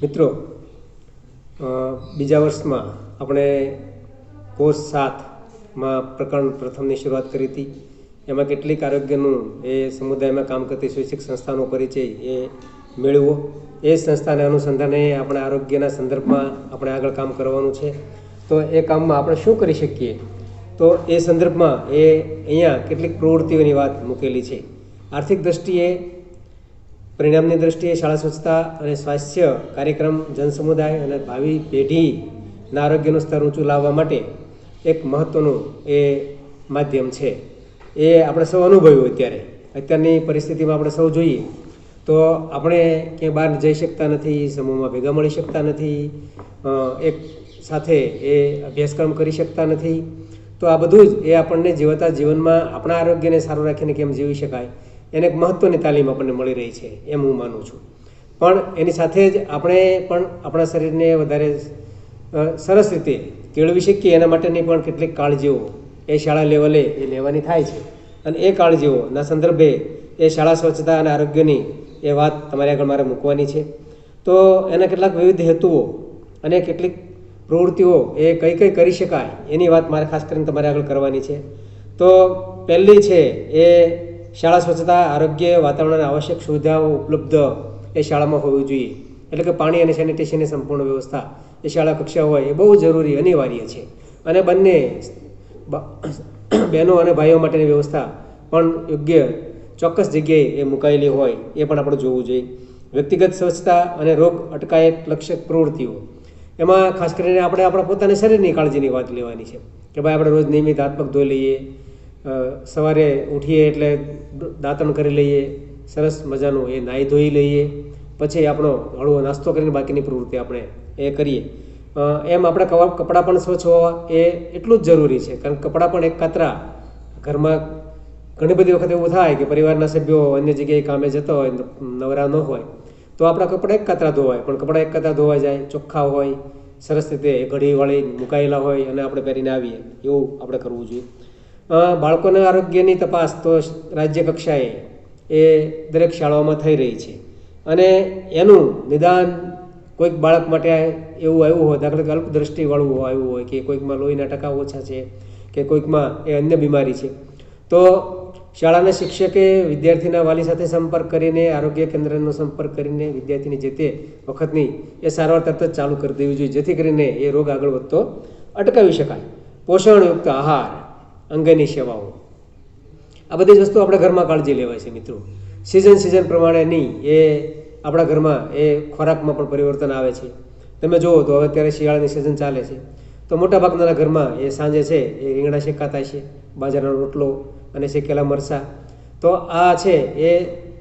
મિત્રો, બીજા વર્ષમાં આપણે કોર્સ 7માં પ્રકરણ પ્રથમની શરૂઆત કરી હતી. એમાં કેટલીક આરોગ્યનું એ સમુદાયમાં કામ કરતી સ્વૈચ્છિક સંસ્થાનો પરિચય એ મેળવો. એ સંસ્થાને અનુસંધાને આપણે આરોગ્યના સંદર્ભમાં આપણે આગળ કામ કરવાનું છે. તો એ કામમાં આપણે શું કરી શકીએ, તો એ સંદર્ભમાં એ અહીંયા કેટલીક પ્રવૃત્તિઓની વાત મૂકેલી છે. આર્થિક દ્રષ્ટિએ, પરિણામની દ્રષ્ટિએ શાળા સ્વચ્છતા અને સ્વાસ્થ્ય કાર્યક્રમ જનસમુદાય અને ભાવિ પેઢીના આરોગ્યનું સ્તર ઊંચું લાવવા માટે એક મહત્ત્વનું એ માધ્યમ છે. એ આપણે સૌ અનુભવ્યું. અત્યારની પરિસ્થિતિમાં આપણે સૌ જોઈએ તો આપણે ક્યાંય બહાર જઈ શકતા નથી, સમૂહમાં ભેગા મળી શકતા નથી, એક સાથે એ અભ્યાસક્રમ કરી શકતા નથી. તો આ બધું જ એ આપણને જીવતા જીવનમાં આપણા આરોગ્યને સારું રાખીને કેમ જીવી શકાય એને એક મહત્ત્વની તાલીમ આપણને મળી રહી છે, એમ હું માનું છું. પણ એની સાથે જ આપણે પણ આપણા શરીરને વધારે સરસ રીતે કેળવી શકીએ એના માટેની પણ કેટલીક કાળજીઓ એ શાળા લેવલે એ લેવાની થાય છે. અને એ કાળજીઓના સંદર્ભે એ શાળા સ્વચ્છતા અને આરોગ્યની એ વાત તમારી આગળ મારે મૂકવાની છે. તો એના કેટલાક વિવિધ હેતુઓ અને કેટલીક પ્રવૃત્તિઓ એ કઈ કઈ કરી શકાય એની વાત મારે ખાસ કરીને તમારી આગળ કરવાની છે. તો પહેલી છે એ શાળા સ્વચ્છતા, આરોગ્ય, વાતાવરણની આવશ્યક સુવિધાઓ ઉપલબ્ધ એ શાળામાં હોવી જોઈએ. એટલે કે પાણી અને સેનિટેશનની સંપૂર્ણ વ્યવસ્થા એ શાળા કક્ષા હોય એ બહુ જરૂરી, અનિવાર્ય છે. અને બંને બહેનો અને ભાઈઓ માટેની વ્યવસ્થા પણ યોગ્ય ચોક્કસ જગ્યાએ એ મુકાયેલી હોય એ પણ આપણે જોવું જોઈએ. વ્યક્તિગત સ્વચ્છતા અને રોગ અટકાયત લક્ષક પ્રવૃત્તિઓ, એમાં ખાસ કરીને આપણે આપણા પોતાના શરીરની કાળજીની વાત લેવાની છે કે ભાઈ આપણે રોજ નિયમિત હાથ પગ ધોઈ લઈએ, સવારે ઉઠીએ એટલે દાંતણ કરી લઈએ, સરસ મજાનું એ નાહી ધોઈ લઈએ, પછી આપણો હળવો નાસ્તો કરીને બાકીની પ્રવૃત્તિ આપણે એ કરીએ. એમ આપણે કપડાં પણ સ્વચ્છ હોવા એ એટલું જ જરૂરી છે. કારણ કે કપડાં પણ એક કાતરા, ઘરમાં ઘણી બધી વખત એવું થાય કે પરિવારના સભ્યો અન્ય જગ્યાએ કામે જતા હોય, નવરા ન હોય, તો આપણા કપડાં એક કાતરા ધોવાય. પણ કપડાં એક કાતરા ધોવાઈ જાય, ચોખ્ખા હોય, સરસ રીતે ઘડીવાળી મુકાયેલા હોય અને આપણે પહેરીને આવીએ, એવું આપણે કરવું જોઈએ. બાળકોના આરોગ્યની તપાસ તો રાજ્ય કક્ષાએ એ દરેક શાળાઓમાં થઈ રહી છે. અને એનું નિદાન કોઈક બાળક માટે એવું આવ્યું હોય, દાખલા કે અલ્પદ્રષ્ટિવાળું આવ્યું હોય કે કોઈકમાં લોહીના ટકા ઓછા છે કે કોઈકમાં એ અન્ય બીમારી છે, તો શાળાના શિક્ષકે વિદ્યાર્થીના વાલી સાથે સંપર્ક કરીને, આરોગ્ય કેન્દ્રનો સંપર્ક કરીને વિદ્યાર્થીની જે તે વખતની એ સારવાર તરત જ ચાલુ કરી દેવી જોઈએ, જેથી કરીને એ રોગ આગળ વધતો અટકાવી શકાય. પોષણયુક્ત આહાર અંગેની સેવાઓ, આ બધી જ વસ્તુ આપણે ઘરમાં કાળજી લેવાય છે. મિત્રો, સિઝન પ્રમાણેની એ આપણા ઘરમાં એ ખોરાકમાં પણ પરિવર્તન આવે છે. તમે જુઓ તો હવે અત્યારે શિયાળાની સિઝન ચાલે છે, તો મોટાભાગના ઘરમાં એ સાંજે છે એ રીંગણા શેકાતા છે, બાજરાનો રોટલો અને શેકેલા મરચાં. તો આ છે એ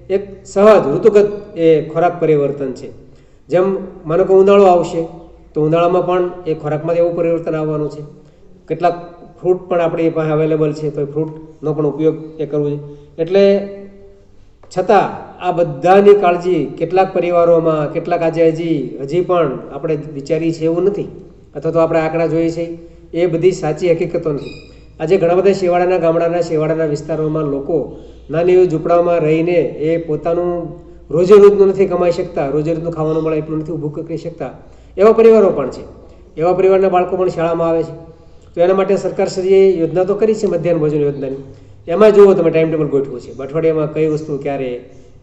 એક સહજ ઋતુગત એ ખોરાક પરિવર્તન છે. જેમ માનો કે ઉનાળો આવશે તો ઉનાળામાં પણ એ ખોરાકમાં એવું પરિવર્તન આવવાનું છે. કેટલાક ફ્રૂટ પણ આપણી પાસે અવેલેબલ છે, તો એ ફ્રૂટનો પણ ઉપયોગ એ કરવો જોઈએ. એટલે છતાં આ બધાની કાળજી કેટલાક પરિવારોમાં, કેટલાક આજે હજી પણ આપણે વિચારીએ છીએ એવું નથી, અથવા તો આપણે આંકડા જોઈએ છે એ બધી સાચી હકીકતો નથી. આજે ઘણા બધા છેવાડાના ગામડાના, છેવાડાના વિસ્તારોમાં લોકો નાની એવી ઝૂંપડામાં રહીને એ પોતાનું રોજેરોજનું નથી કમાઈ શકતા, રોજેરોજનું ખાવાનું મળે એટલું નથી ઊભું કરી શકતા, એવા પરિવારો પણ છે. એવા પરિવારના બાળકો પણ શાળામાં આવે છે. તો એના માટે સરકારશ્રીએ યોજના તો કરી છે, મધ્યાહન ભોજન યોજનાની. એમાં જુઓ તમે ટાઈમ ટેબલ ગોઠવું છે, અઠવાડિયામાં કઈ વસ્તુ ક્યારે,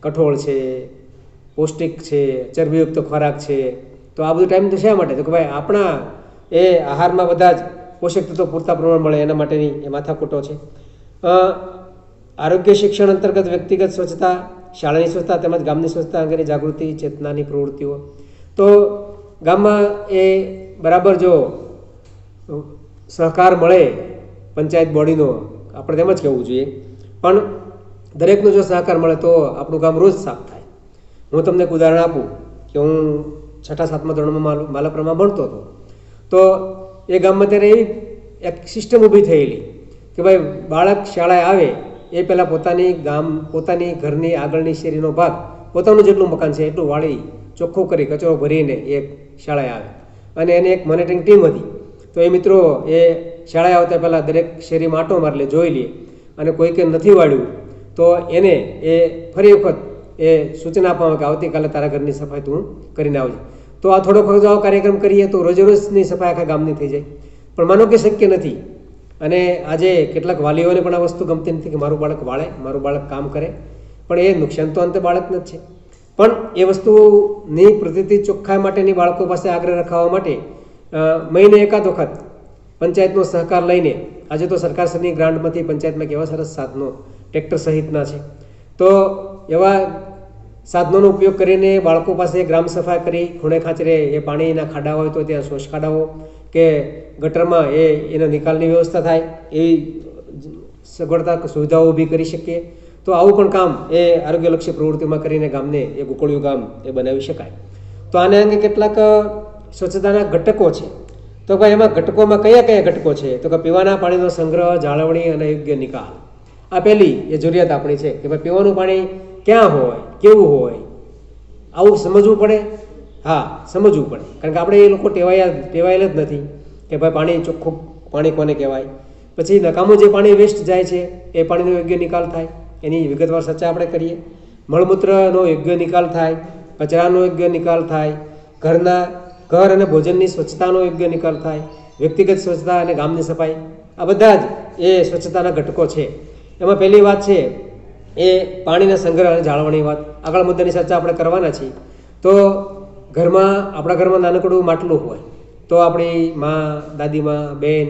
કઠોળ છે, પૌષ્ટિક છે, ચરબીયુક્ત ખોરાક છે. તો આ બધું ટાઈમ તો શા માટે? તો કે ભાઈ આપણા એ આહારમાં બધા જ પોષક તત્વો પૂરતા પ્રમાણ મળે એના માટેની એ માથાકૂટો છે. આરોગ્ય શિક્ષણ અંતર્ગત વ્યક્તિગત સ્વચ્છતા, શાળાની સ્વચ્છતા તેમજ ગામની સ્વચ્છતા અંગેની જાગૃતિ, ચેતનાની પ્રવૃત્તિઓ. તો ગામમાં એ બરાબર જો સહકાર મળે પંચાયત બોડીનો, આપણે તેમ જ કહેવું જોઈએ, પણ દરેકનો જો સહકાર મળે તો આપણું ગામ રોજ સાફ થાય. હું તમને એક ઉદાહરણ આપું કે હું 6-7મા ધોરણમાં માલાપરામાં ભણતો હતો. તો એ ગામમાં ત્યારે એવી એક સિસ્ટમ ઊભી થયેલી કે ભાઈ બાળક શાળાએ આવે એ પહેલાં પોતાની ઘરની આગળની શેરીનો ભાગ, પોતાનું જેટલું મકાન છે એટલું વાળી ચોખ્ખું કરી કચરો ભરીને એ શાળાએ આવે. અને એની એક મોનિટરિંગ ટીમ હતી. તો એ મિત્રો એ શાળાએ આવતા પહેલાં દરેક શેરીમાં આંટો મારી લે, જોઈ લે, અને કોઈકે નથી વાળ્યું તો એને એ ફરી વખત એ સૂચના આપવામાં કે આવતીકાલે તારા ઘરની સફાઈ તું કરીને આવજે. તો તો આ થોડોક આવો કાર્યક્રમ કરીએ તો રોજે રોજની સફાઈ આખા ગામની થઈ જાય. પણ માનો કે શક્ય નથી, અને આજે કેટલાક વાલીઓને પણ આ વસ્તુ ગમતી નથી કે મારું બાળક વાળે, મારું બાળક કામ કરે, પણ એ નુકસાન તો અંતે બાળકને જ છે. પણ એ વસ્તુની પ્રતિથી ચોખ્ખાઈ માટેની બાળકો પાસે આગ્રહ રખાવવા માટે મહિને એકાદ વખત પંચાયતનો સહકાર લઈને, આજે તો સરકારશ્રીની ગ્રાન્ટમાંથી પંચાયતમાં કેવા સરસ સાધનો ટ્રેક્ટર સહિતના છે, તો એવા સાધનોનો ઉપયોગ કરીને બાળકો પાસે ગ્રામ સફાઈ કરી ખૂણે ખાંચરે એ પાણીના ખાડા હોય તો ત્યાં શોષ ખાડાઓ કે ગટરમાં એના નિકાલની વ્યવસ્થા થાય એવી સગવડતા સુવિધાઓ ઊભી કરી શકીએ. તો આવું પણ કામ એ આરોગ્યલક્ષી પ્રવૃત્તિમાં કરીને ગામને એ ગોકળિયું ગામ એ બનાવી શકાય. તો આને અંગે કેટલાક સ્વચ્છતાના ઘટકો છે. તો ભાઈ એમાં ઘટકોમાં કયા કયા ઘટકો છે? તો કે પીવાના પાણીનો સંગ્રહ, જાળવણી અને યોગ્ય નિકાલ. આ પહેલી એ જરૂરિયાત આપણી છે કે ભાઈ પીવાનું પાણી ક્યાં હોય, કેવું હોય, આવું સમજવું પડે. હા, સમજવું પડે, કારણ કે આપણે એ લોકો ટેવાયેલા જ નથી કે ભાઈ પાણી ચોખ્ખું પાણી કોને કહેવાય. પછી નકામું જે પાણી વેસ્ટ જાય છે એ પાણીનો યોગ્ય નિકાલ થાય, એની વિગતવાર ચર્ચા આપણે કરીએ. મળમૂત્રનો યોગ્ય નિકાલ થાય, કચરાનો યોગ્ય નિકાલ થાય, ઘર અને ભોજનની સ્વચ્છતાનો યોગ્ય નિકાલ થાય, વ્યક્તિગત સ્વચ્છતા અને ગામની સફાઈ, આ બધા જ એ સ્વચ્છતાના ઘટકો છે. એમાં પહેલી વાત છે એ પાણીના સંગ્રહ અને જાળવણી વાત. આગળ મુદ્દાની ચર્ચા આપણે કરવાના છીએ. તો આપણા ઘરમાં નાનકડું માટલું હોય તો આપણી મા, દાદીમા, બેન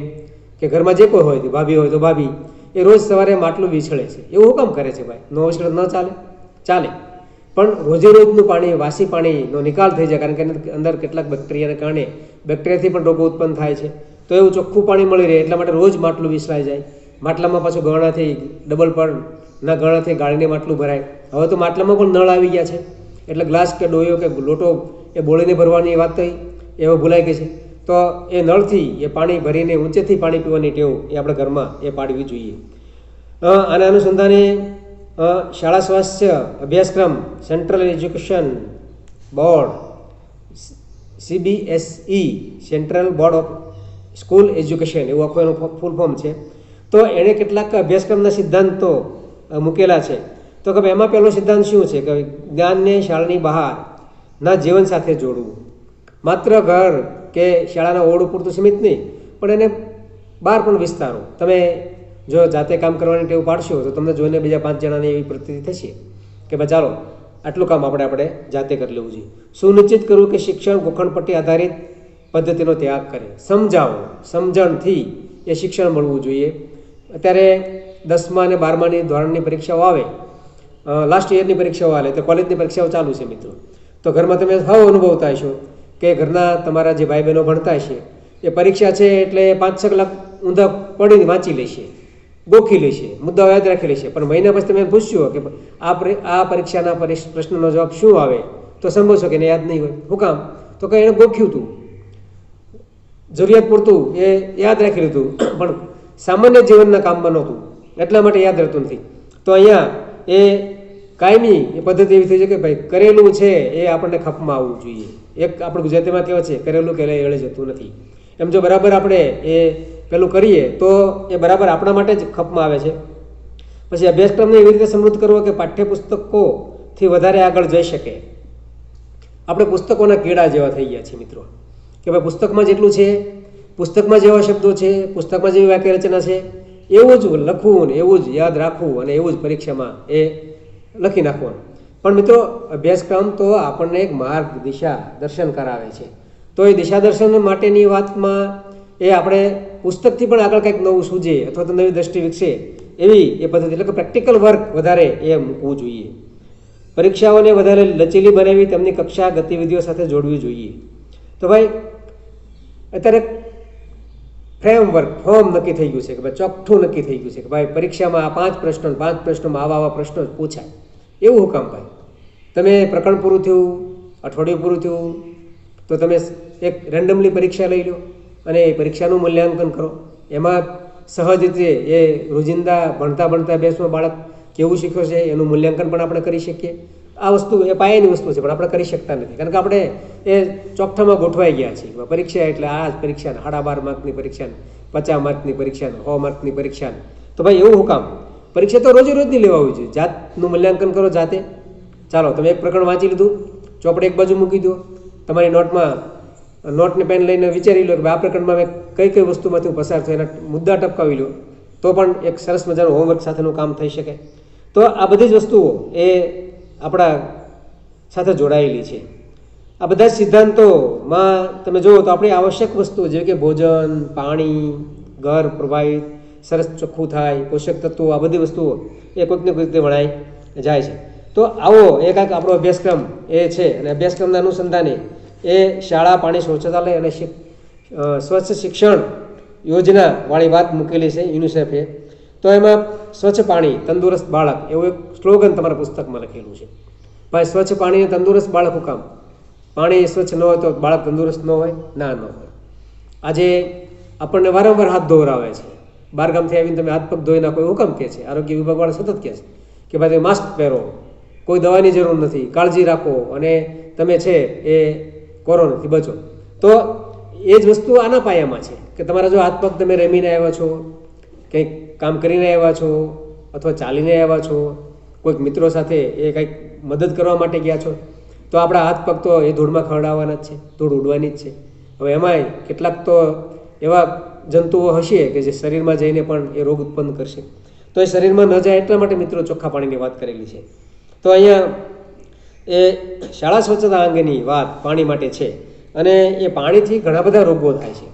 કે ઘરમાં જે કોઈ હોય, ભાભી હોય તો ભાભી, એ રોજ સવારે માટલું વિછળે છે. એવું કામ કરે છે ભાઈ? નો વિછળે ન ચાલે. પણ રોજે રોજનું પાણી, વાસી પાણીનો નિકાલ થઈ જાય, કારણ કે અંદર કેટલાક બેક્ટેરિયાને કારણે બેક્ટેરિયાથી પણ રોગો ઉત્પન્ન થાય છે. તો એવું ચોખ્ખું પાણી મળી રહે એટલા માટે રોજ માટલું વિસરાઈ જાય. માટલામાં પાછું ગરણાથી ડબલ પરના ગરણાથી ગાળીને માટલું ભરાય. હવે તો માટલામાં પણ નળ આવી ગયા છે, એટલે ગ્લાસ કે ડોયો કે લોટો એ બોળીને ભરવાની વાત થઈ એ હવે ભૂલાઈ ગઈ છે. તો એ નળથી એ પાણી ભરીને ઊંચેથી પાણી પીવાની ટેવ એ આપણે ઘરમાં એ પાડવી જોઈએ. આના અનુસંધાને શાળા સ્વાસ્થ્ય અભ્યાસક્રમ central education board CBSE central board of school education એવું આખું એનું ફૂલ ફોર્મ છે. તો એણે કેટલાક અભ્યાસક્રમના સિદ્ધાંતો મૂકેલા છે. તો કે એમાં પહેલો સિદ્ધાંત શું છે કે જ્ઞાનને શાળાની બહારના જીવન સાથે જોડવું. માત્ર ઘર કે શાળાના ઓરડું પૂરતું સીમિત નહીં, પણ એને બહાર પણ વિસ્તારો. તમે જો જાતે કામ કરવાની ટેવ પાડશો તો તમને જોઈને બીજા 5 જણાની એવી પ્રતીતિ થશે કે ભાઈ ચાલો આટલું કામ આપણે જાતે કરી લેવું જોઈએ. સુનિશ્ચિત કરવું કે શિક્ષણ ગોખણપટ્ટી આધારિત પદ્ધતિનો ત્યાગ કરે. સમજણથી એ શિક્ષણ મળવું જોઈએ. અત્યારે 10મા અને 12માની ધોરણની પરીક્ષાઓ આવે, લાસ્ટ યરની પરીક્ષાઓ આવે, તો કોલેજની પરીક્ષાઓ ચાલુ છે મિત્રો. તો ઘરમાં તમે હવે અનુભવતા હશો કે ઘરના તમારા જે ભાઈ બહેનો ભણતા હશે એ પરીક્ષા છે એટલે 5-6 કલાક ઊંધા પડીને વાંચી લેશે, ગોખી લેશે, મુદ્દાઓ યાદ રાખી લેશે. પણ મહિના પછી તમે પૂછ્યું કે આ પરીક્ષાના પ્રશ્નનો જવાબ શું આવે તો સંભવશો કે એને યાદ નહીં હોય. શું કામ? તો કે એણે ગોખ્યું હતું, જરૂરિયાત પૂરતું એ યાદ રાખી લીધું, પણ સામાન્ય જીવનના કામમાં નહોતું, એટલા માટે યાદ રહેતું નથી. તો અહીંયા એ કાયમી એ પદ્ધતિ એવી થઈ છે કે ભાઈ કરેલું છે એ આપણને ખપમાં આવવું જોઈએ. એક આપણે ગુજરાતીમાં કહેવાય છે કરેલું કે એળે જતું નથી. એમ જો બરાબર આપણે એ પેલું કરીએ તો એ બરાબર આપણા માટે જ ખપમાં આવે છે. પછી અભ્યાસક્રમને એવી રીતે સમૃદ્ધ કરવો કે પાઠ્યપુસ્તકોથી વધારે આગળ જઈ શકે. આપણે પુસ્તકોના કીડા જેવા થઈ ગયા છીએ મિત્રો કે ભાઈ પુસ્તકમાં જેટલું છે, પુસ્તકમાં જેવા શબ્દો છે, પુસ્તકમાં જેવી વાક્ય રચના છે, એવું જ લખવું ને એવું જ યાદ રાખવું અને એવું જ પરીક્ષામાં એ લખી નાખવાનું. પણ મિત્રો અભ્યાસક્રમ તો આપણને એક માર્ગ દિશા દર્શન કરાવે છે. તો એ દિશા દર્શન માટેની વાતમાં એ આપણે પુસ્તકથી પણ આગળ કંઈક નવું સૂજે અથવા તો નવી દ્રષ્ટિ વિકસે એવી એ પદ્ધતિ, એટલે કે પ્રેક્ટિકલ વર્ક વધારે એ મૂકવું જોઈએ. પરીક્ષાઓને વધારે લચીલી બનાવી તેમની કક્ષા ગતિવિધિઓ સાથે જોડવી જોઈએ. તો ભાઈ અત્યારે ફોર્મ નક્કી થઈ ગયું છે કે ભાઈ ચોખ્ઠું નક્કી થઈ ગયું છે કે ભાઈ પરીક્ષામાં આ 5 પ્રશ્નોમાં આવા પ્રશ્નો જ પૂછાય. એવું હું કામ ભાઈ? તમે પ્રકરણ પૂરું થયું, અઠવાડિયું પૂરું થયું તો તમે એક રેન્ડમલી પરીક્ષા લઈ લો અને એ પરીક્ષાનું મૂલ્યાંકન કરો. એમાં સહજ રીતે એ રોજિંદા ભણતા અભ્યાસમાં બાળક કેવું શીખ્યો છે એનું મૂલ્યાંકન પણ આપણે કરી શકીએ. આ વસ્તુ એ પાયાની વસ્તુ છે, પણ આપણે કરી શકતા નથી કારણ કે આપણે એ ચોકઠામાં ગોઠવાઈ ગયા છીએ. પરીક્ષા એટલે આ જ પરીક્ષા, 12.5 માર્કની પરીક્ષા, 50 માર્કની પરીક્ષા, 100 માર્કની પરીક્ષા. તો ભાઈ એવું હું કામ? પરીક્ષા તો રોજે રોજની લેવા આવી જોઈએ. જાતનું મૂલ્યાંકન કરો જાતે. ચાલો તમે એક પ્રકરણ વાંચી લીધું, ચોપડે એક બાજુ મૂકી દો, તમારી નોટને પેન લઈને વિચારી લો કે આ પ્રકરણમાં મેં કઈ કઈ વસ્તુમાંથી હું પસાર થયો એના મુદ્દા ટપકાવી લો તો પણ એક સરસ મજાનું હોમવર્ક સાથેનું કામ થઈ શકે. તો આ બધી જ વસ્તુઓ એ આપણા સાથે જોડાયેલી છે. આ બધા જ સિદ્ધાંતોમાં તમે જુઓ તો આપણી આવશ્યક વસ્તુઓ જેવી કે ભોજન, પાણી, ઘર પ્રવાહિત સરસ ચોખ્ખું થાય, પોષક તત્વો, આ બધી વસ્તુઓ એ કોઈકને કોઈક રીતે વણાઈ જાય છે. તો આવો એક આપણો અભ્યાસક્રમ એ છે અને અભ્યાસક્રમના અનુસંધાને એ શાળા પાણી શૌચાલય અને સ્વચ્છ શિક્ષણ યોજનાવાળી વાત મૂકેલી છે યુનિસેફે. તો એમાં સ્વચ્છ પાણી તંદુરસ્ત બાળક એવું એક સ્લોગન તમારા પુસ્તકમાં લખેલું છે. ભાઈ સ્વચ્છ પાણી અને તંદુરસ્ત બાળક હું કામ? પાણી સ્વચ્છ ન હોય તો બાળક તંદુરસ્ત ન હોય? ના, ન હોય. આજે આપણને વારંવાર હાથ ધોવરાવે છે. બહારગામથી આવીને તમે હાથ પગ ધોઈ નાખો એવું કામ કહે છે? આરોગ્ય વિભાગવાળા સતત કહે છે કે ભાઈ માસ્ક પહેરો, કોઈ દવાની જરૂર નથી, કાળજી રાખો અને તમે છે એ કોરોનાથી બચો. તો એ જ વસ્તુ આના પાયામાં છે કે તમારા જો હાથ પગ તમે રમીને આવ્યા છો, કંઈક કામ કરીને આવ્યા છો અથવા ચાલીને આવ્યા છો, કોઈક મિત્રો સાથે એ કંઈક મદદ કરવા માટે ગયા છો, તો આપણા હાથ પગ તો એ ધૂળમાં ખરડાવવાના જ છે, ધૂળ ઉડવાની જ છે. હવે એમાંય કેટલાક તો એવા જંતુઓ હશે કે જે શરીરમાં જઈને પણ એ રોગ ઉત્પન્ન કરશે. તો એ શરીરમાં ન જાય એટલા માટે મિત્રો ચોખ્ખા પાણીની વાત કરેલી છે. તો અહીંયા એ શાળા સ્વચ્છતા અંગેની વાત પાણી માટે છે અને એ પાણીથી ઘણા બધા રોગો થાય છે.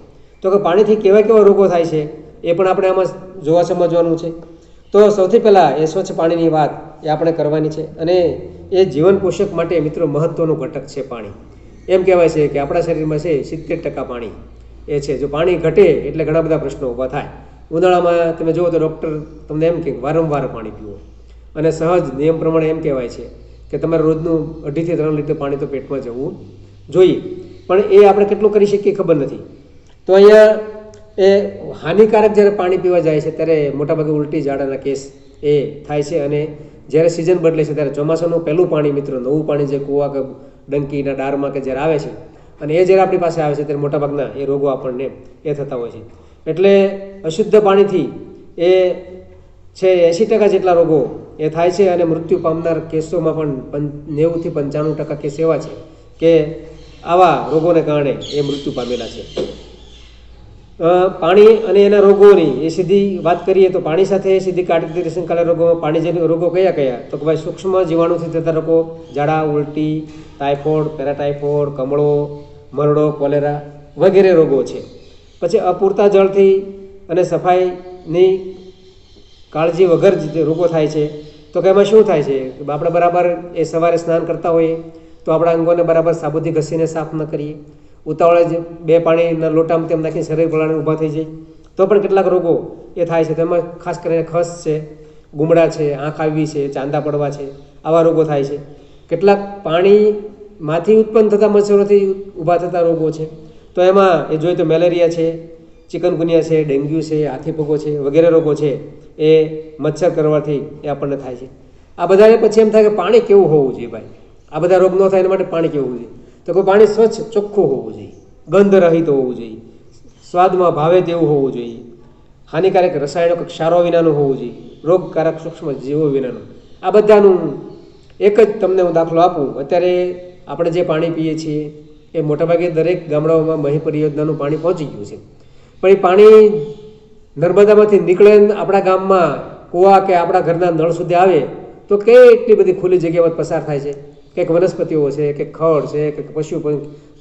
તો કે પાણીથી કેવા કેવા રોગો થાય છે એ પણ આપણે આમાં જોવા સમજવાનું છે. તો સૌથી પહેલાં એ સ્વચ્છ પાણીની વાત એ આપણે કરવાની છે અને એ જીવન પોષક માટે મિત્રો મહત્ત્વનું ઘટક છે પાણી. એમ કહેવાય છે કે આપણા શરીરમાં છે 70% પાણી એ છે. જો પાણી ઘટે એટલે ઘણા બધા પ્રશ્નો ઊભા થાય. ઉનાળામાં તમે જુઓ તો ડૉક્ટર તમને એમ કે વારંવાર પાણી પીવો અને સહજ નિયમ પ્રમાણે એમ કહેવાય છે કે તમારે રોજનું 2.5 થી 3 લીટર પાણી તો પેટમાં જવું જોઈએ. પણ એ આપણે કેટલું કરી શકીએ ખબર નથી. તો અહીંયા એ હાનિકારક જ્યારે પાણી પીવા જાય છે ત્યારે મોટાભાગે ઉલટી ઝાડાના કેસ એ થાય છે. અને જ્યારે સિઝન બદલે છે ત્યારે ચોમાસાનું પહેલું પાણી મિત્રો નવું પાણી જે કૂવા કે ડંકીના ડારમાં કે જ્યારે આવે છે અને એ જ્યારે આપણી પાસે આવે છે ત્યારે મોટાભાગના એ રોગો આપણને એ થતા હોય છે. એટલે અશુદ્ધ પાણીથી એ છે 80% જેટલા રોગો એ થાય છે અને મૃત્યુ પામનાર કેસોમાં પણ 90 થી 95% કેસ એવા છે કે આવા રોગોને કારણે એ મૃત્યુ પામેલા છે. પાણી અને એના રોગોની એ સીધી વાત કરીએ તો પાણી સાથે સીધી કાટકીરી સંકળાયેલા રોગોમાં પાણીજન્ય રોગો કયા કયા? તો કે ભાઈ સૂક્ષ્મ જીવાણુથી થતા રોગો, ઝાડા, ઉલટી, ટાઇફોઇડ, પેરાટાઇફોઇડ, કમળો, મરડો, કોલેરા વગેરે રોગો છે. પછી અપૂરતા જળથી અને સફાઈની કાળજી વગર જે રોગો થાય છે. તો કે એમાં શું થાય છે? આપણે બરાબર એ સવારે સ્નાન કરતા હોઈએ તો આપણા અંગોને બરાબર સાબુથી ઘસીને સાફ ન કરીએ, ઉતાવળે જ 2 પાણીના લોટામાં તેમ નાખીને શરીર પલાળીને ઊભા થઈ જાય તો પણ કેટલાક રોગો એ થાય છે. તેમાં ખાસ કરીને ખસ છે, ગુમડા છે, આંખ આવવી છે, ચાંદા પડવા છે, આવા રોગો થાય છે. કેટલાક પાણીમાંથી ઉત્પન્ન થતા મચ્છરોથી ઊભા થતા રોગો છે. તો એમાં એ જોઈએ તો મેલેરિયા છે, ચિકનગુનિયા છે, ડેન્ગ્યુ છે, હાથીપગો છે વગેરે રોગો છે એ મચ્છર કરવાથી એ આપણને થાય છે. આ બધાને પછી એમ થાય કે પાણી કેવું હોવું જોઈએ ભાઈ? આ બધા રોગ ન થાય એના માટે પાણી કેવું જોઈએ? તો કોઈ પાણી સ્વચ્છ ચોખ્ખું હોવું જોઈએ, ગંધ રહિત હોવું જોઈએ, સ્વાદમાં ભાવે તેવું હોવું જોઈએ, હાનિકારક રસાયણો ક્ષારો વિનાનું હોવું જોઈએ, રોગકારક સૂક્ષ્મ જીવો વિનાનું. આ બધાનું એક જ તમને હું દાખલો આપું. અત્યારે આપણે જે પાણી પીએ છીએ એ મોટાભાગે દરેક ગામડાઓમાં મહી પરિયોજનાનું પાણી પહોંચી ગયું છે. પણ એ પાણી નર્મદામાંથી નીકળે આપણા ગામમાં કૂવા કે આપણા ઘરના નળ સુધી આવે તો કેટલી બધી ખુલ્લી જગ્યામાં પસાર થાય છે. કંઈક વનસ્પતિઓ છે, કંઈક ખડ છે, કંઈક પશુ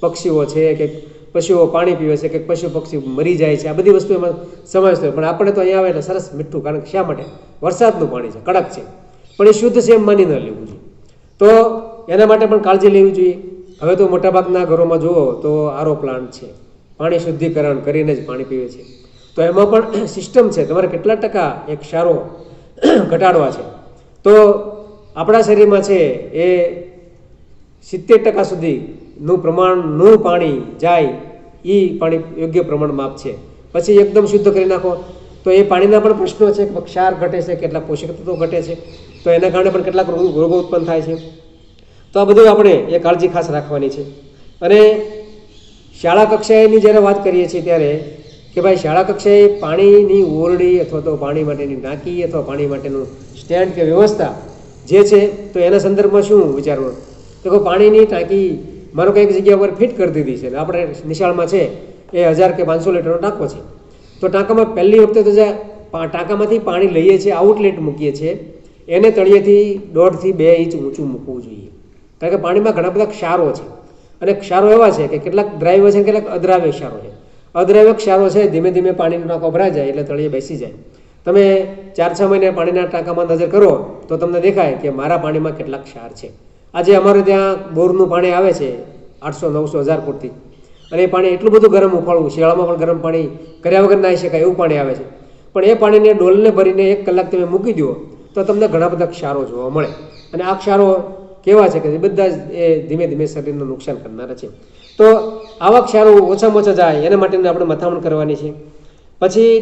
પક્ષીઓ છે, કંઈક પશુઓ પાણી પીવે છે, કંઈક પશુ પક્ષી મરી જાય છે. આ બધી વસ્તુ એમાં સમાવેશ થયો. પણ આપણે તો અહીંયા આવે એટલે સરસ મીઠું, કારણ કે શા માટે? વરસાદનું પાણી છે, કડક છે, પણ એ શુદ્ધ છે એમ માની ન લેવું જોઈએ. તો એના માટે પણ કાળજી લેવી જોઈએ. હવે તો મોટાભાગના ઘરોમાં જુઓ તો આરો પ્લાન્ટ છે, પાણી શુદ્ધિકરણ કરીને જ પાણી પીવે છે. તો એમાં પણ સિસ્ટમ છે, તમારે કેટલા ટકા એ ક્ષારો ઘટાડવા છે. તો આપણા શરીરમાં છે એ 70% સુધીનું પ્રમાણનું પાણી જાય એ પાણી યોગ્ય પ્રમાણ માપ છે. પછી એકદમ શુદ્ધ કરી નાખો તો એ પાણીના પણ પ્રશ્નો છે કે ક્ષાર ઘટે છે, કેટલાક પોષક તત્વો ઘટે છે, તો એના કારણે પણ કેટલાક રોગો ઉત્પન્ન થાય છે. તો આ બધું આપણે એ કાળજી ખાસ રાખવાની છે. અને શાળા કક્ષાએની જ્યારે વાત કરીએ છીએ ત્યારે કે ભાઈ શાળા કક્ષાએ પાણીની ઓરડી અથવા તો પાણી માટેની ટાંકી અથવા પાણી માટેનું સ્ટેન્ડ કે વ્યવસ્થા જે છે તો એના સંદર્ભમાં શું વિચારવું? તો પાણીની ટાંકી માનો કે એક જગ્યા પર ફિટ કરી દીધી છે, આપણે નિશાળમાં છે એ 1000 કે 500 લીટરનો ટાંકો છે, તો ટાંકામાં પહેલી વખતે તો જે ટાંકામાંથી પાણી લઈએ છીએ, આઉટલેટ મૂકીએ છીએ, એને તળિયેથી 1.5 થી 2 ઇંચ ઊંચું મૂકવું જોઈએ. કારણ કે પાણીમાં ઘણા બધા ક્ષારો છે, અને ક્ષારો એવા છે કે કેટલાક દ્રાવ્ય છે, કેટલાક અદ્રાવ્ય ક્ષારો છે. અદ્રાવ્ય ક્ષારો છે ધીમે ધીમે પાણીનો ટાંકો ભરાઈ જાય એટલે તળિયે બેસી જાય. તમે 4-6 મહિને પાણીના ટાંકામાં નજર કરો તો તમને દેખાય કે મારા પાણીમાં કેટલાક ક્ષાર છે. આજે અમારે ત્યાં બોરનું પાણી આવે છે 800, 900, 1000 ફૂટથી, અને એ પાણી એટલું બધું ગરમ ઉફાળવું, શિયાળામાં પણ ગરમ પાણી કર્યા વગર નાહી શકાય એવું પાણી આવે છે. પણ એ પાણીને ડોલને ભરીને 1 કલાક તમે મૂકી દો તો તમને ઘણા બધા ક્ષારો જોવા મળે, અને આ ક્ષારો કેવા છે કે બધા જ એ ધીમે ધીમે શરીરને નુકસાન કરનારા છે. તો આવા ક્ષારો ઓછામાં ઓછા જાય એના માટેની આપણે મથામણ કરવાની છે. પછી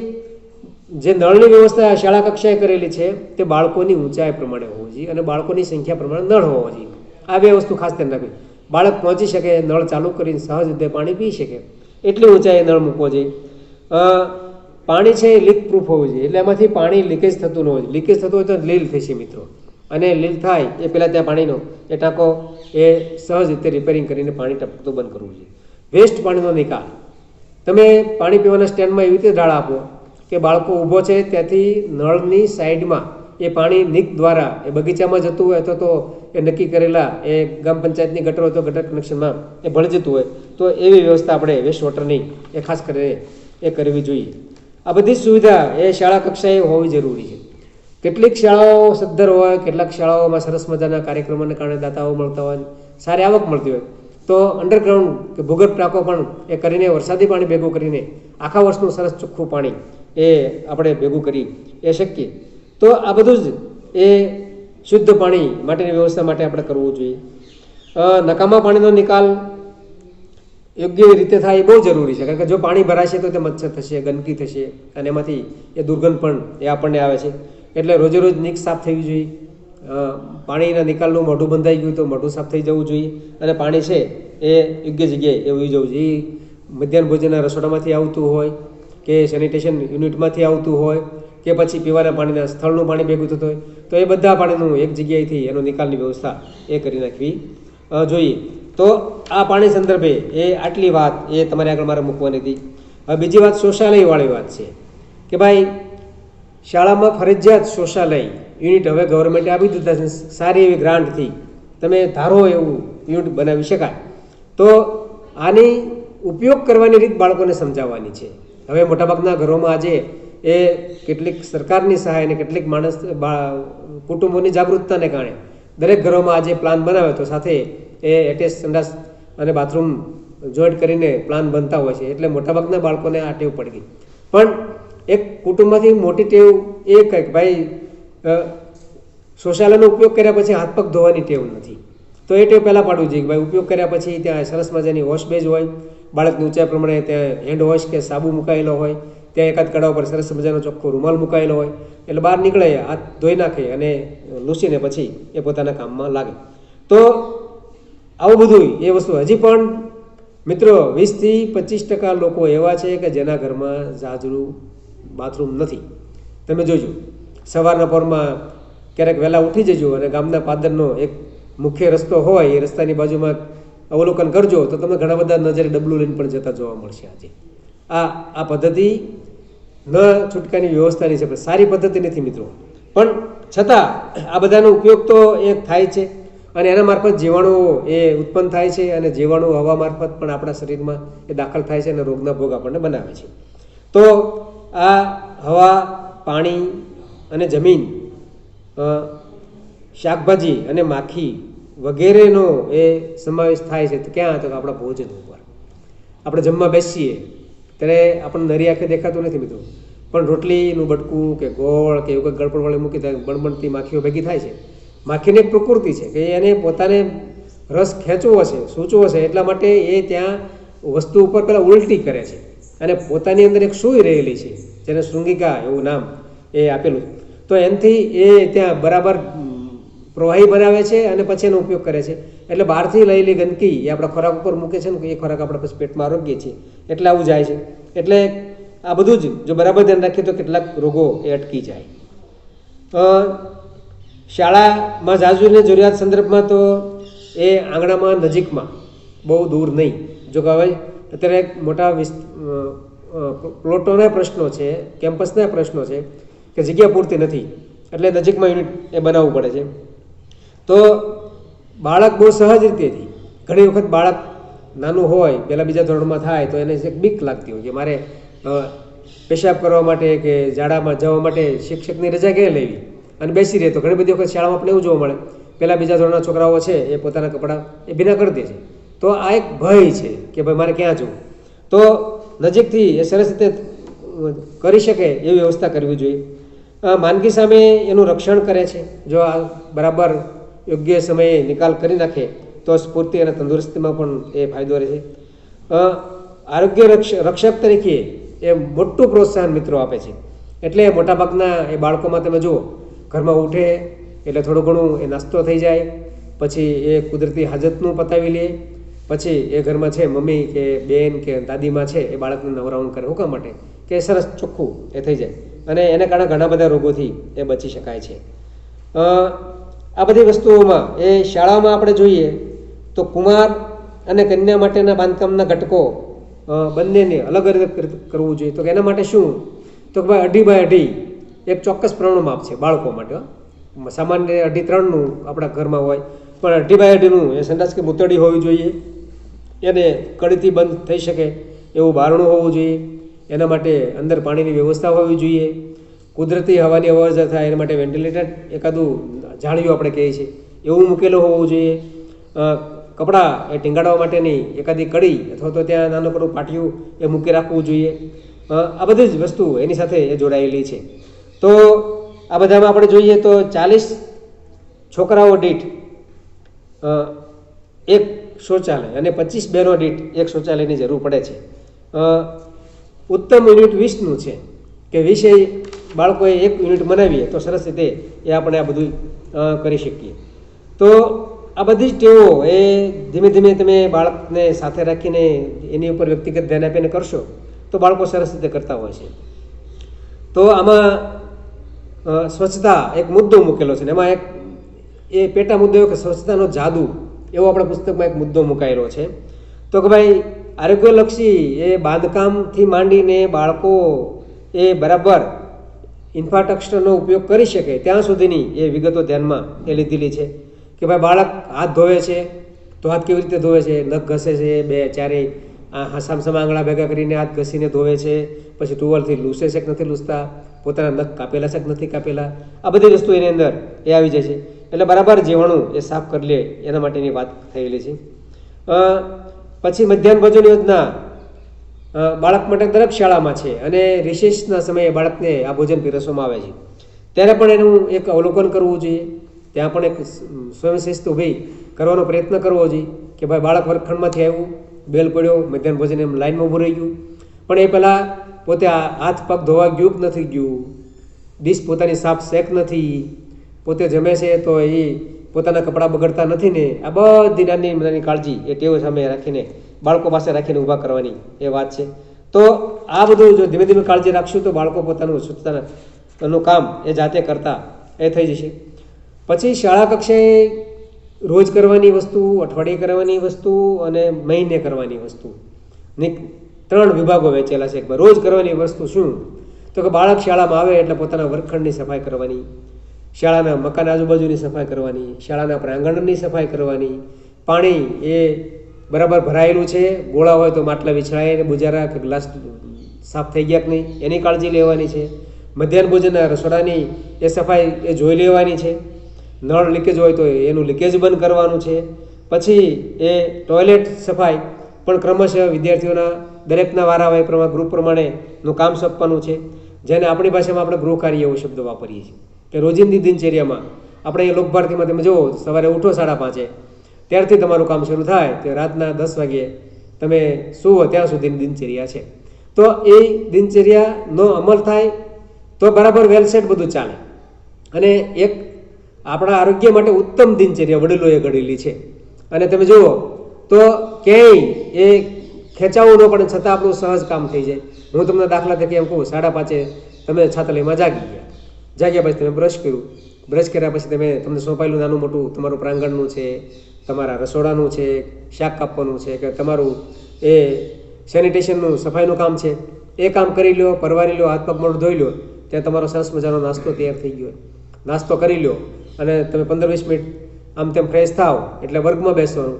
જે નળની વ્યવસ્થા શાળા કક્ષાએ કરેલી છે તે બાળકોની ઊંચાઈ પ્રમાણે હોવી જોઈએ અને બાળકોની સંખ્યા પ્રમાણે નળ હોવો જોઈએ. આ 2 વસ્તુ ખાસ ધ્યાન રાખવી. બાળક પહોંચી શકે, નળ ચાલુ કરીને સહજ રીતે પાણી પી શકે એટલી ઊંચાઈએ નળ મૂકવો જોઈએ. પાણી છે એ લીક પ્રૂફ હોવું જોઈએ, એટલે એમાંથી પાણી લીકેજ થતું ન હોય. લીકેજ થતું હોય તો લીલ થશે મિત્રો, અને લીલ થાય એ પહેલાં ત્યાં પાણીનો એ ટાંકો એ સહજ રીતે રિપેરિંગ કરીને પાણી ટપકતું બંધ કરવું જોઈએ. વેસ્ટ પાણીનો નિકાલ, તમે પાણી પીવાના સ્ટેન્ડમાં એવી રીતે ઢાળ આપો કે બાળકો ઊભો છે ત્યાંથી નળની સાઈડમાં એ પાણી નીક દ્વારા એ બગીચામાં જતું હોય અથવા તો એ નક્કી કરેલા એ ગ્રામ પંચાયતની ગટર હોય તો ગટર કનેક્શનમાં એ ભળી જતું હોય તો એવી વ્યવસ્થા આપણે વેસ્ટ વોટરની એ ખાસ કરીને એ કરવી જોઈએ. આ બધી જ સુવિધા એ શાળા કક્ષાએ હોવી જરૂરી છે. કેટલીક શાળાઓ સદ્ધર હોય, કેટલાક શાળાઓમાં સરસ મજાના કાર્યક્રમોને કારણે દાતાઓ મળતા હોય, સારી આવક મળતી હોય, તો અંડરગ્રાઉન્ડ કે ભૂગર્ભ ટાંકો પણ એ કરીને વરસાદી પાણી ભેગું કરીને આખા વર્ષનું સરસ ચોખ્ખું પાણી એ આપણે ભેગું કરી એ શકીએ. તો આ બધું જ એ શુદ્ધ પાણી માટેની વ્યવસ્થા માટે આપણે કરવું જોઈએ. નકામા પાણીનો નિકાલ યોગ્ય રીતે થાય એ બહુ જરૂરી છે, કારણ કે જો પાણી ભરાશે તો તે મચ્છર થશે, ગંદકી થશે, અને એમાંથી એ દુર્ગંધ પણ એ આપણને આવે છે. એટલે રોજે રોજ નીક સાફ થવી જોઈએ. પાણીના નિકાલનું મોઢું બંધાઈ ગયું તો મોઢું સાફ થઈ જવું જોઈએ, અને પાણી છે એ યોગ્ય જગ્યાએ એ વહી જવું જોઈએ. મધ્યાહન ભોજનના રસોડામાંથી આવતું હોય કે સેનિટેશન યુનિટમાંથી આવતું હોય કે પછી પીવાના પાણીના સ્થળનું પાણી ભેગું થતું હોય તો એ બધા પાણીનું એક જગ્યાએથી એનો નિકાલની વ્યવસ્થા એ કરી નાખવી જોઈએ. તો આ પાણી સંદર્ભે એ આટલી વાત એ તમારી આગળ મારે મૂકવાની હતી. હવે બીજી વાત શૌચાલયવાળી વાત છે કે ભાઈ શાળામાં ફરજિયાત શૌચાલય યુનિટ હવે ગવર્મેન્ટે આપી દીધા છે. સારી એવી ગ્રાન્ટથી તમે ધારો એવું યુનિટ બનાવી શકાય. તો આની ઉપયોગ કરવાની રીત બાળકોને સમજાવવાની છે. હવે મોટાભાગના ઘરોમાં આજે એ કેટલીક સરકારની સહાય અને કેટલીક કુટુંબોની જાગૃતતાને કારણે દરેક ઘરોમાં આજે પ્લાન બનાવે તો સાથે એ એટેચ સંડાસ અને બાથરૂમ જોઈન્ટ કરીને પ્લાન બનતા હોય છે. એટલે મોટાભાગના બાળકોને આ ટેવ પડી ગઈ. પણ એક કુટુંબમાંથી મોટી ટેવ એ કહે કે ભાઈ શૌચાલયનો ઉપયોગ કર્યા પછી હાથ પગ ધોવાની ટેવ નથી, તો એ ટેવ પહેલાં પાડવું જોઈએ કે ભાઈ ઉપયોગ કર્યા પછી ત્યાં સરસ મજાની વોશ બેઝ હોય, બાળકની ઊંચાઈ પ્રમાણે ત્યાં હેન્ડ વોશ કે સાબુ મુકાયેલો હોય, ત્યાં એકાદ કડા ઉપર સરસ મજાનો ચોખ્ખો રૂમાલ મુકાયેલો હોય, એટલે બહાર નીકળે હાથ ધોઈ નાખે અને લૂસીને પછી એ પોતાના કામમાં લાગે. તો આવું બધું એ વસ્તુ હજી પણ મિત્રો 20 થી 25% લોકો એવા છે કે જેના ઘરમાં જાજરૂ બાથરૂમ નથી. તમે જોજો સવારના પરમાં ક્યારેક વહેલા ઉઠી જજો અને ગામના પાદરનો એક મુખ્ય રસ્તો હોય એ રસ્તાની બાજુમાં અવલોકન કરજો તો તમને ઘણા બધા નજરે ડબલું લઈને પણ જતા જોવા મળશે. આજે આ પદ્ધતિ ન છૂટકાની વ્યવસ્થાની છે, પણ સારી પદ્ધતિ નથી મિત્રો. પણ છતાં આ બધાનો ઉપયોગ તો એ થાય છે, અને એના મારફત જીવાણુઓ એ ઉત્પન્ન થાય છે, અને જીવાણુ હવા મારફત પણ આપણા શરીરમાં એ દાખલ થાય છે અને રોગના ભોગ આપણને બનાવે છે. તો આ હવા, પાણી અને જમીન, શાકભાજી અને માખી વગેરેનો એ સમાવેશ થાય છે. તો ક્યાં? તો આપણા ભોજન ઉપર. આપણે જમવા બેસીએ ત્યારે આપણને નરી આંખે દેખાતું નથી મિત્રો, પણ રોટલીનું બટકું કે ગોળ કે એવું કંઈક ગળપણ વળે મૂકી થાય બણબણતી માખીઓ ભેગી થાય છે. માખીની એક પ્રકૃતિ છે કે એને પોતાને રસ ખેંચવો હશે, સૂચવો હશે, એટલા માટે એ ત્યાં વસ્તુ ઉપર પહેલાં ઉલટી કરે છે અને પોતાની અંદર એક સૂઈ રહેલી છે જેને શૃંગિકા એવું નામ એ આપેલું છે. તો એનાથી એ ત્યાં બરાબર પ્રવાહી બનાવે છે અને પછી એનો ઉપયોગ કરે છે. એટલે બહારથી લયેલી ગંદકી એ આપણા ખોરાક ઉપર મૂકે છે ને એ ખોરાક આપણે પછી પેટમાં આરોગીએ છીએ એટલે આવું જાય છે. એટલે આ બધું જ જો બરાબર ધ્યાન રાખીએ તો કેટલાક રોગો એ અટકી જાય. શાળામાં જાજુની જરૂરિયાત સંદર્ભમાં તો એ આંગણામાં નજીકમાં બહુ દૂર નહીં. જો કે હવે અત્યારે એક મોટા પ્લોટોના પ્રશ્નો છે, કેમ્પસના પ્રશ્નો છે કે જગ્યા પૂરતી નથી, એટલે નજીકમાં યુનિટ એ બનાવવું પડે છે. તો બાળક બહુ સહજ રીતેથી, ઘણી વખત બાળક નાનું હોય, પહેલાં બીજા ધોરણમાં થાય તો એને એક બીક લાગતી હોય કે મારે પેશાબ કરવા માટે કે ઝાડામાં જવા માટે શિક્ષકની રજા ક્યાં લેવી, અને બેસી રહે. તો ઘણી બધી વખત શાળામાં આપણે એવું જોવા મળે, પહેલાં બીજા ધોરણના છોકરાઓ છે એ પોતાના કપડાં એ ભીના કરી દે છે. તો આ એક ભય છે કે ભાઈ મારે ક્યાં જવું. તો નજીકથી એ સરસ રીતે કરી શકે એવી વ્યવસ્થા કરવી જોઈએ. માંદગી સામે એનું રક્ષણ કરે છે. જો આ બરાબર યોગ્ય સમયે નિકાલ કરી નાખે તો સ્ફૂર્તિ અને તંદુરસ્તીમાં પણ એ ફાયદો રહે છે. આરોગ્ય રક્ષક તરીકે એ મોટું પ્રોત્સાહન મિત્રો આપે છે. એટલે મોટાભાગના એ બાળકોમાં તમે જુઓ, ઘરમાં ઉઠે એટલે થોડું ઘણું એ નાસ્તો થઈ જાય, પછી એ કુદરતી હાજતનું પતાવી લે, પછી એ ઘરમાં છે મમ્મી કે બેન કે દાદીમાં છે એ બાળકને નવરાવણ કરે. શું માટે? કે સરસ ચોખ્ખું એ થઈ જાય, અને એને કારણે ઘણા બધા રોગોથી એ બચી શકાય છે. આ બધી વસ્તુઓમાં એ શાળામાં આપણે જોઈએ તો કુમાર અને કન્યા માટેના બાંધકામના ઘટકો બંનેને અલગ અલગ કરવું જોઈએ. તો એના માટે શું? તો કે ભાઈ 2.5x2 એક ચોક્કસ પ્રમાણનું માપ છે બાળકો માટે. સામાન્ય 2.5-3નું આપણા ઘરમાં હોય, પણ 2.5x2નું એ સંડાસ કે મૂતળી હોવી જોઈએ, એને કડીથી બંધ થઈ શકે એવું બારણું હોવું જોઈએ, એના માટે અંદર પાણીની વ્યવસ્થા હોવી જોઈએ, કુદરતી હવાની અવર જવર થાય એના માટે વેન્ટિલેટર એકાદું જાળિયું આપણે કહીએ છીએ એવું મૂકેલું હોવું જોઈએ. કપડાં એ ટીંગાડવા માટેની એકાદી કડી અથવા તો ત્યાં નાનકડું પાટિયું એ મૂકી રાખવું જોઈએ. આ બધી જ વસ્તુ એની સાથે એ જોડાયેલી છે. તો આ બધામાં આપણે જોઈએ તો 40 છોકરાઓ દીઠ એક શૌચાલય અને 25 બહેનો દીઠ એક શૌચાલયની જરૂર પડે છે. ઉત્તમ યુનિટ 20નું છે કે 20 બાળકોએ એક યુનિટ બનાવીએ તો સરસ રીતે એ આપણે આ બધું કરી શકીએ. તો આ બધી જ ટેવો એ ધીમે ધીમે તમે બાળકને સાથે રાખીને એની ઉપર વ્યક્તિગત ધ્યાન આપીને કરશો તો બાળકો સરસ રીતે કરતા હોય છે. તો આમાં સ્વચ્છતા એક મુદ્દો મૂકેલો છે ને એમાં એક એ પેટા મુદ્દો કે સ્વચ્છતાનો જાદુ એવો આપણા પુસ્તકમાં એક મુદ્દો મુકાયેલો છે. તો કે ભાઈ આરોગ્યલક્ષી એ બાંધકામથી માંડીને બાળકો એ બરાબર ઇન્ફ્રાસ્ટ્રક્ચરનો ઉપયોગ કરી શકે ત્યાં સુધીની એ વિગતો ધ્યાનમાં એ લીધેલી છે. કે ભાઈ બાળક હાથ ધોવે છે તો હાથ કેવી રીતે ધોવે છે, નખ ઘસે છે, 2-4 સામસામા આંગળા ભેગા કરીને હાથ ઘસીને ધોવે છે, પછી ટુવાલથી લૂસે છે કે નથી લૂસતા, પોતાના નખ કાપેલા છે કે નથી કાપેલા, આ બધી વસ્તુ એની અંદર એ આવી જાય છે. એટલે બરાબર જીવાણું એ સાફ કરી લે એના માટેની વાત થયેલી છે. પછી મધ્યાહન ભોજન યોજના બાળક માટે દરેક શાળામાં છે અને રિસેસના સમયે બાળકને આ ભોજન પીરસવામાં આવે છે. ત્યારે પણ એનું એક અવલોકન કરવું જોઈએ, ત્યાં પણ એક સ્વયંશિસ્ત ઊભી કરવાનો પ્રયત્ન કરવો જોઈએ કે ભાઈ બાળક વર્ગખંડમાંથી આવ્યું, બેલ પડ્યો, મધ્યાહન ભોજન એમ લાઈનમાં ઊભું રહી ગયું, પણ એ પહેલાં પોતે હાથ પગ ધોવા ગયું કે નથી ગયું, ડીશ પોતાની સાફ શેક નથી, પોતે જમે છે તો એ પોતાના કપડાં બગડતા નથી ને, આ બધી નાની નાની કાળજી એ ટેવ સામે રાખીને બાળકો પાસે રાખીને ઊભા કરવાની એ વાત છે. તો આ બધું જો ધીમે ધીમે કાળજી રાખશું તો બાળકો પોતાનું સ્વચ્છતાનું કામ એ જાતે કરતા એ થઈ જશે. પછી શાળા કક્ષાએ રોજ કરવાની વસ્તુ, અઠવાડિયે કરવાની વસ્તુ અને મહિને કરવાની વસ્તુ ની 3 વિભાગો વહેંચેલા છે. રોજ કરવાની વસ્તુ શું? તો કે બાળક શાળામાં આવે એટલે પોતાના વર્ગખંડની સફાઈ કરવાની, શાળાના મકાન આજુબાજુની સફાઈ કરવાની, શાળાના પ્રાંગણની સફાઈ કરવાની, પાણી એ બરાબર ભરાયેલું છે, ગોળા હોય તો માટલા વિછળાઈને બુજારા કે ગ્લાસ સાફ થઈ ગયા કે નહીં એની કાળજી લેવાની છે. મધ્યાહન ભોજનના રસોડાની એ સફાઈ એ જોઈ લેવાની છે. નળ લીકેજ હોય તો એનું લીકેજ બંધ કરવાનું છે. પછી એ ટોયલેટ સફાઈ પણ ક્રમશઃ વિદ્યાર્થીઓના દરેકના વારા હોય પ્રમાણે ગ્રુપ પ્રમાણેનું કામ સોંપવાનું છે, જેને આપણી ભાષામાં આપણે ગૃહકાર્ય એવો શબ્દ વાપરીએ છીએ. કે રોજિંદી દિનચર્યામાં આપણે એ લોકભારતીમાં તમે જુઓ, સવારે ઉઠો 5:30 ત્યારથી તમારું કામ શરૂ થાય તે રાતના 10 વાગ્યે તમે સૂવો ત્યાં સુધીની દિનચર્યા છે. તો એ દિનચર્યાનો અમલ થાય તો બરાબર વેલસેટ બધું ચાલે. અને એક આપણા આરોગ્ય માટે ઉત્તમ દિનચર્યા વડીલોએ ઘડેલી છે. અને તમે જુઓ તો ક્યાંય એ ખેંચાવું ન પડે છતાં આપણું સહજ કામ થઈ જાય. હું તમને દાખલા તરીકે એમ કહું, 5:30 તમે છાત્રાલયમાં જાગ્યા પછી તમે બ્રશ કર્યું, બ્રશ કર્યા પછી તમને સોંપાયેલું નાનું મોટું તમારું પ્રાંગણનું છે, તમારા રસોડાનું છે, શાક કાપવાનું છે, કે તમારું એ સેનિટેશનનું સફાઈનું કામ છે, એ કામ કરી લો, પરવારી લો, હાથ પગ મોઢું ધોઈ લો, ત્યાં તમારો સરસ મજાનો નાસ્તો તૈયાર થઈ ગયો. નાસ્તો કરી લો અને તમે 15-20 મિનિટ આમ તેમ ફ્રેશ થાવ એટલે વર્ગમાં બેસવાનું.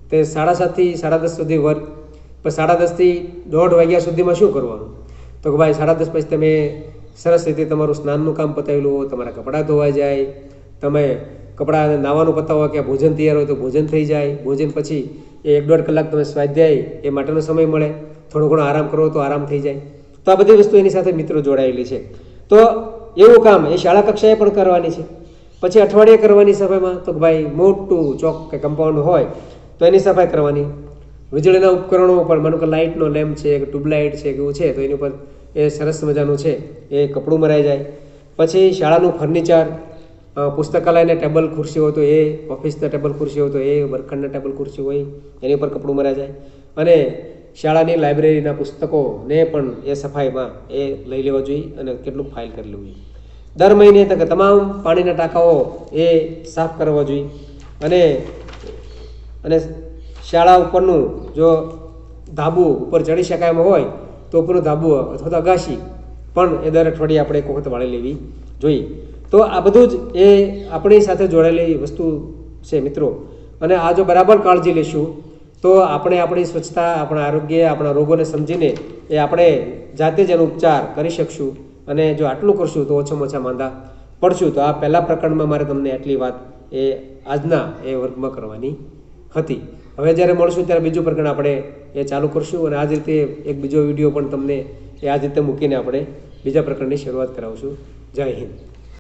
તે 7:30 થી 10:30 સુધી વર્ગ, પછી 10:30 થી 1:30 વાગ્યા સુધીમાં શું કરવાનું? તો કે ભાઈ 10:30 પછી તમે સરસ રીતે તમારું સ્નાનનું કામ પતાવી લો, તમારા કપડાં ધોવાઈ જાય, તમે કપડાં નાવાનું પતાવો કે ભોજન તૈયાર હોય તો ભોજન થઈ જાય. ભોજન પછી એ 1-1.5 કલાક તમે સ્વાધ્યાય એ માટેનો સમય મળે, થોડો ઘણો આરામ કરો તો આરામ થઈ જાય. તો આ બધી વસ્તુ એની સાથે મિત્રો જોડાયેલી છે. તો એવું કામ એ શાળા કક્ષાએ પણ કરવાની છે. પછી અઠવાડિયે કરવાની સફાઈમાં તો ભાઈ મોટું ચોક કે કમ્પાઉન્ડ હોય તો એની સફાઈ કરવાની. વીજળીના ઉપકરણો ઉપર માનો કે લાઇટનો લેમ્પ છે કે ટ્યુબલાઇટ છે કે એવું છે તો એની ઉપર એ સરસ મજાનું છે એ કપડું મરાઈ જાય. પછી શાળાનું ફર્નિચર, પુસ્તકાલયના ટેબલ ખુરશી હોય તો એ, ઓફિસના ટેબલ ખુરશી હોય તો એ, વર્ગખંડના ટેબલ ખુરશી હોય એની ઉપર કપડું મરાઈ જાય. અને શાળાની લાઇબ્રેરીના પુસ્તકોને પણ એ સફાઈમાં એ લઈ લેવા જોઈએ અને કેટલું ફાઇલ કરી લેવું જોઈએ. દર મહિને તમામ પાણીના ટાંકાઓ એ સાફ કરવા જોઈએ. અને શાળા ઉપરનું જો ધાબુ ઉપર ચડી શકાય એમ હોય તો ઉપરનું ધાબુ અથવા તો અગાશી પણ એ દર અઠવાડિયે આપણે એક વખત વાળી લેવી જોઈએ. તો આ બધું જ એ આપણી સાથે જોડાયેલી વસ્તુ છે મિત્રો. અને આ જો બરાબર કાળજી લેશું તો આપણે આપણી સ્વચ્છતા, આપણા આરોગ્ય, આપણા રોગોને સમજીને એ આપણે જાતે જ એનો ઉપચાર કરી શકશું. અને જો આટલું કરશું તો ઓછામાં ઓછા માંદા પડશું. તો આ પહેલા પ્રકરણમાં મારે તમને આટલી વાત એ આજના એ વર્ગમાં કરવાની હતી. હવે જ્યારે મળશું ત્યારે બીજું પ્રકરણ આપણે એ ચાલુ કરશું અને આ જ રીતે એક બીજો વિડીયો પણ તમને એ આ જ રીતે મૂકીને આપણે બીજા પ્રકરણની શરૂઆત કરાવશું. જય હિન્દ.